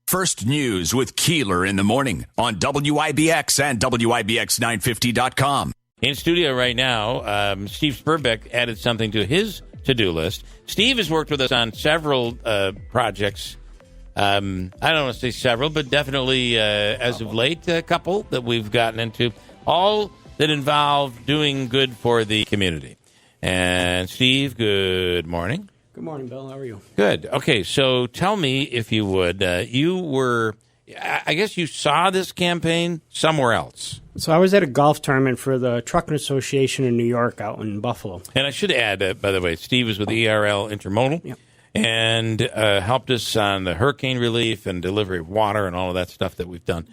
First News with Keeler in the morning on WIBX and WIBX950.com. In studio right now, Steve Sperbeck added something to his to-do list. Steve has worked with us on several projects. I don't want to say several, but definitely as of late, a couple that we've gotten into, all that involve doing good for the community. And Steve, good morning. Good morning, Bill. How are you? Good. Okay, so tell me, if you would, you were, I guess you saw this campaign somewhere else. So I was at a golf tournament for the Trucking Association in New York out in Buffalo. And I should add, by the way, Steve is with ERL Intermodal. Yep. And helped us on the hurricane relief and delivery of water and all of that stuff that we've done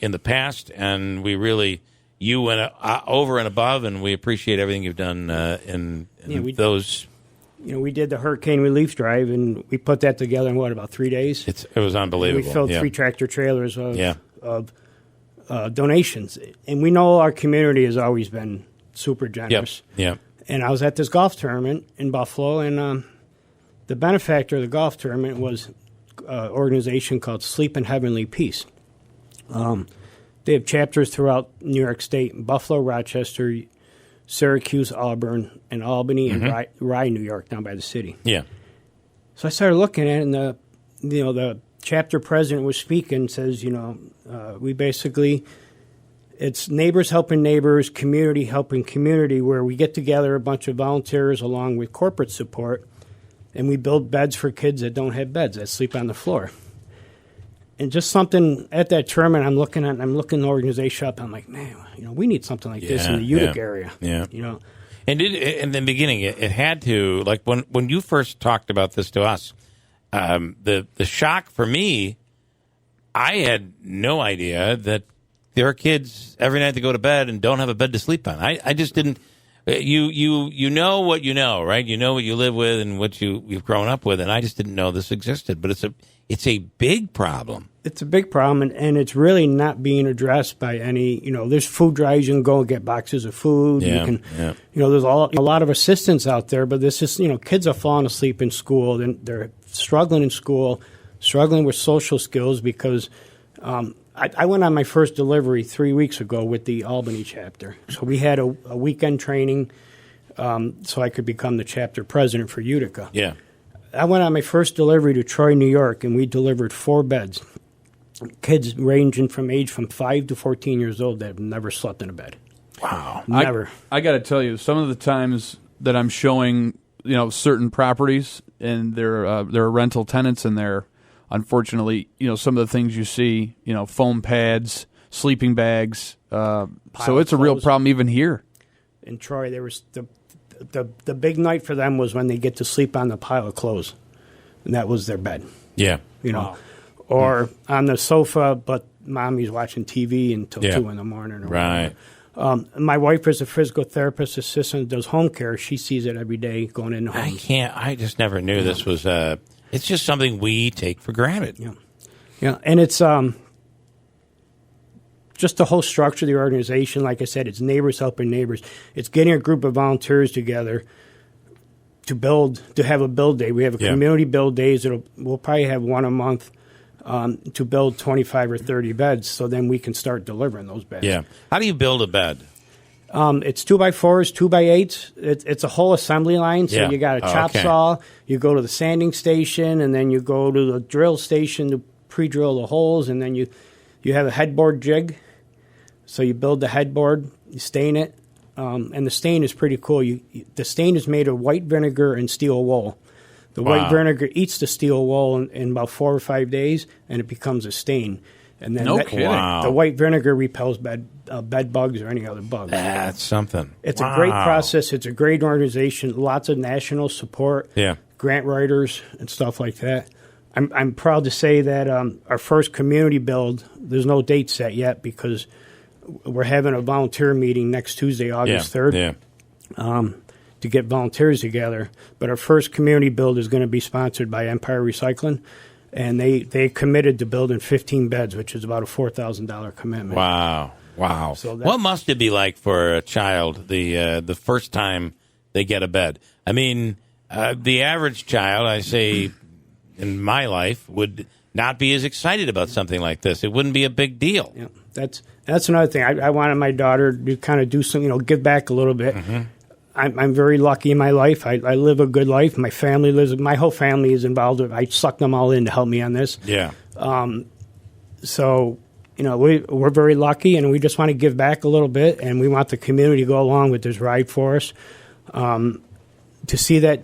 in the past. And we really, you went over and above, and we appreciate everything you've done in those. You know, we did the hurricane relief drive, and we put that together in, about 3 days? It was unbelievable. We filled 3 tractor trailers of donations. And we know our community has always been super generous. Yep. And I was at this golf tournament in Buffalo, and the benefactor of the golf tournament was an organization called Sleep in Heavenly Peace. They have chapters throughout New York State, Buffalo, Rochester, Syracuse, Auburn, and Albany, and Rye, New York, down by the city. Yeah. So I started looking at it, and the chapter president was speaking, says, we basically, it's neighbors helping neighbors, community helping community, where we get together a bunch of volunteers along with corporate support, and we build beds for kids that don't have beds, that sleep on the floor. And just something at that tournament, I'm looking the organization up. I'm like, man, we need something like this in the Utica area. Yeah. And in the beginning, it had to, like when you first talked about this to us, the shock for me, I had no idea that there are kids every night that go to bed and don't have a bed to sleep on. I just didn't. You know what you know, right? You know what you live with and what you've grown up with, and I just didn't know this existed. But it's a big problem. It's a big problem, and it's really not being addressed by any. There's food drives. You can go and get boxes of food. Yeah, you can, there's a lot of assistance out there. But this is, kids are falling asleep in school, and they're struggling in school, struggling with social skills because. I went on my first delivery 3 weeks ago with the Albany chapter. So we had a weekend training so I could become the chapter president for Utica. Yeah. I went on my first delivery to Troy, New York, and we delivered 4 beds. Kids ranging from 5 to 14 years old that have never slept in a bed. Wow. Never. I got to tell you, some of the times that I'm showing, certain properties and there are rental tenants in there, unfortunately, some of the things you see, foam pads, sleeping bags. So it's a real problem even here. In Troy, there was the big night for them was when they get to sleep on the pile of clothes, and that was their bed. Yeah. Wow. Or on the sofa, but mommy's watching TV until 2 in the morning. Or right. My wife is a physical therapist assistant, does home care. She sees it every day going into homes. I just never knew this was it's just something we take for granted. Yeah, and it's just the whole structure of the organization. Like I said, it's neighbors helping neighbors. It's getting a group of volunteers together to have a build day. We have a community build days. We'll probably have one a month to build 25 or 30 beds, so then we can start delivering those beds. Yeah. How do you build a bed? It's 2x4s, 2x8s. It's a whole assembly line. So you got a chop saw. You go to the sanding station, and then you go to the drill station to pre-drill the holes, and then you have a headboard jig. So you build the headboard, you stain it, and the stain is pretty cool. The stain is made of white vinegar and steel wool. The white vinegar eats the steel wool in about 4 or 5 days, and it becomes a stain. And then the white vinegar repels bed bugs or any other bugs. That's something. It's a great process. It's a great organization. Lots of national support. Yeah. Grant writers and stuff like that. I'm proud to say that our first community build, there's no date set yet because we're having a volunteer meeting next Tuesday, August 3rd. To get volunteers together. But our first community build is going to be sponsored by Empire Recycling. And they committed to building 15 beds, which is about a $4,000 commitment. Wow. So what must it be like for a child the first time they get a bed? I mean, the average child, I say, in my life, would not be as excited about something like this. It wouldn't be a big deal. Yeah, that's another thing. I wanted my daughter to kind of do some, give back a little bit. Mm-hmm. I'm very lucky in my life. I live a good life. My whole family is involved. I sucked them all in to help me on this. Yeah. So, we're very lucky, and we just want to give back a little bit, and we want the community to go along with this ride for us. To see that,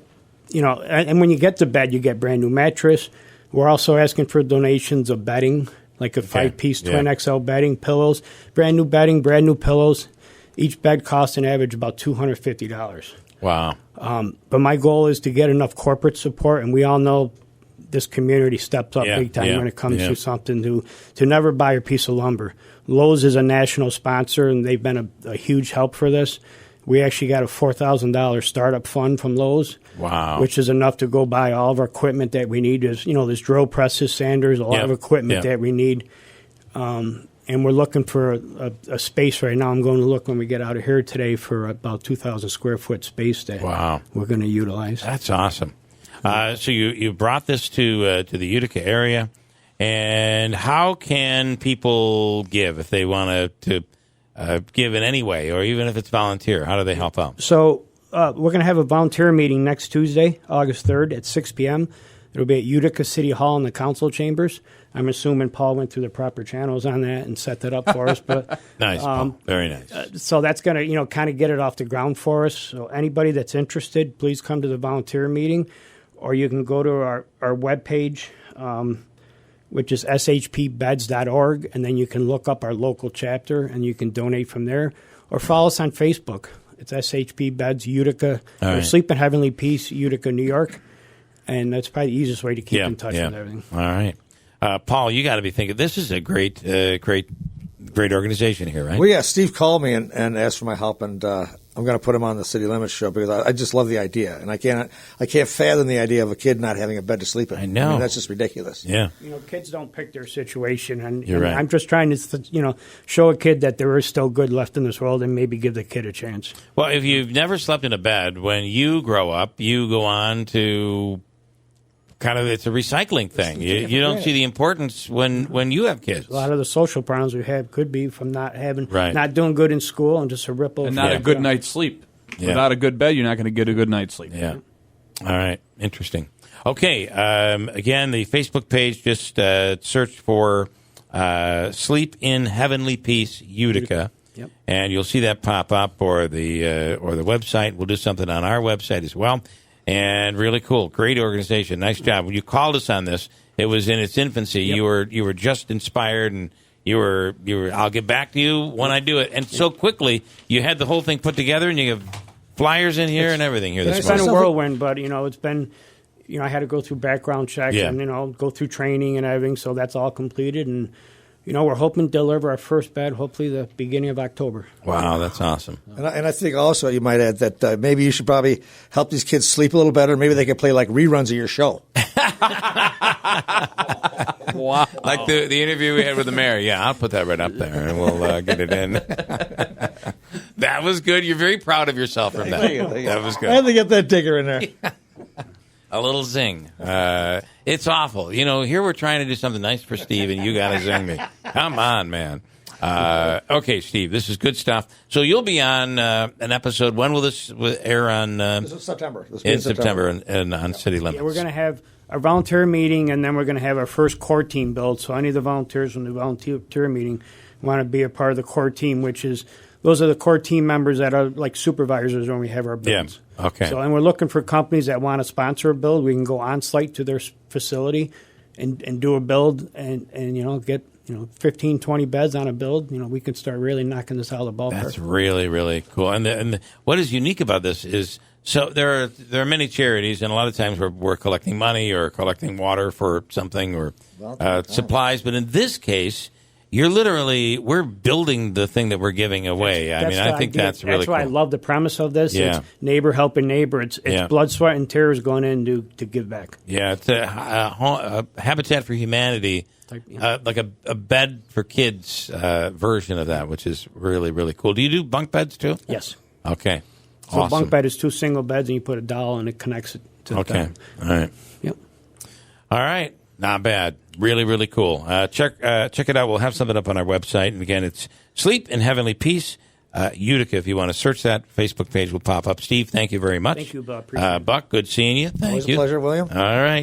and when you get the bed, you get brand new mattress. We're also asking for donations of bedding, like a 5-piece twin XL bedding, pillows, brand new bedding, brand new pillows. Each bed costs an average about $250. Wow. But my goal is to get enough corporate support, and we all know this community steps up big time when it comes to something to never buy a piece of lumber. Lowe's is a national sponsor, and they've been a huge help for this. We actually got a $4,000 startup fund from Lowe's, which is enough to go buy all of our equipment that we need. There's drill presses, sanders, a lot of equipment that we need. And we're looking for a space right now. I'm going to look when we get out of here today for about 2,000 square foot space that we're going to utilize. That's awesome. So you brought this to the Utica area, and how can people give if they want to give in any way, or even if it's volunteer? How do they help out? So we're going to have a volunteer meeting next Tuesday, August 3rd at 6 p.m. It'll be at Utica City Hall in the council chambers. I'm assuming Paul went through the proper channels on that and set that up for us. But nice, Paul. Very nice. So that's going to, kind of get it off the ground for us. So anybody that's interested, please come to the volunteer meeting, or you can go to our webpage, which is shpbeds.org, and then you can look up our local chapter, and you can donate from there, or follow us on Facebook. It's SHP Beds Utica, or Sleep in Heavenly Peace, Utica, New York. And that's probably the easiest way to keep in touch with everything. All right. Paul, you got to be thinking, this is a great organization here, right? Well, yeah, Steve called me and asked for my help, and I'm going to put him on the City Limits show because I just love the idea. And I can't fathom the idea of a kid not having a bed to sleep in. I know. That's just ridiculous. Yeah. Kids don't pick their situation. And, You're right. I'm just trying to, show a kid that there is still good left in this world and maybe give the kid a chance. Well, if you've never slept in a bed, when you grow up, you go on to it's a recycling thing. You don't see the importance when you have kids. A lot of the social problems we have could be from not doing good in school and just a ripple. And not a good night's sleep. Yeah. Without a good bed, you're not going to get a good night's sleep. Yeah. All right. Interesting. Okay. Again, the Facebook page, just search for Sleep in Heavenly Peace Utica. Yep. And you'll see that pop up, or the website. We'll do something on our website as well. And really cool. Great organization. Nice job. When you called us on this, it was in its infancy. Yep. You were just inspired, and you were I'll get back to you when I do it. And so quickly, you had the whole thing put together, and you have flyers in here and everything here this morning. It's been a whirlwind, but it's been I had to go through background checks and go through training and everything, so that's all completed, and we're hoping to deliver our first bed hopefully the beginning of October. Wow, that's awesome. And I think also you might add that maybe you should probably help these kids sleep a little better. Maybe they could play like reruns of your show. Wow. Like the interview we had with the mayor. Yeah, I'll put that right up there, and we'll get it in. That was good. You're very proud of yourself from that. That was good. I had to get that digger in there. A little zing. It's awful. Here we're trying to do something nice for Steve, and you got to zing me. Come on, man. Okay, Steve, this is good stuff. So you'll be on an episode. When will this air on? This is September. In September and on City Limits. Yeah, we're going to have our volunteer meeting, and then we're going to have our first core team build. So any of the volunteers from the volunteer meeting want to be a part of the core team, which is those are the core team members that are like supervisors when we have our builds. Yeah. Okay. So, and we're looking for companies that want to sponsor a build. We can go on site to their facility and do a build and get 15, 20 beds on a build. We can start really knocking this out of the ballpark. That's really, really cool. And what is unique about this is, so there are many charities, and a lot of times we're collecting money or collecting water for something or supplies. But in this case, we're building the thing that we're giving away. I think that's really cool. That's why I love the premise of this. Yeah. It's neighbor helping neighbor. It's blood, sweat, and tears going in to give back. Yeah, it's a Habitat for Humanity, like a bed for kids version of that, which is really, really cool. Do you do bunk beds too? Yes. Okay. So awesome. A bunk bed is 2 single beds, and you put a doll, and it connects it to the bed. All right. Yep. All right. Not bad. Really, really cool. Check it out. We'll have something up on our website. And again, it's Sleep in Heavenly Peace, Utica. If you want to search that, Facebook page will pop up. Steve, thank you very much. Thank you, Buck. Appreciate it. Buck, good seeing you. Thank Always you. a pleasure, William. All right.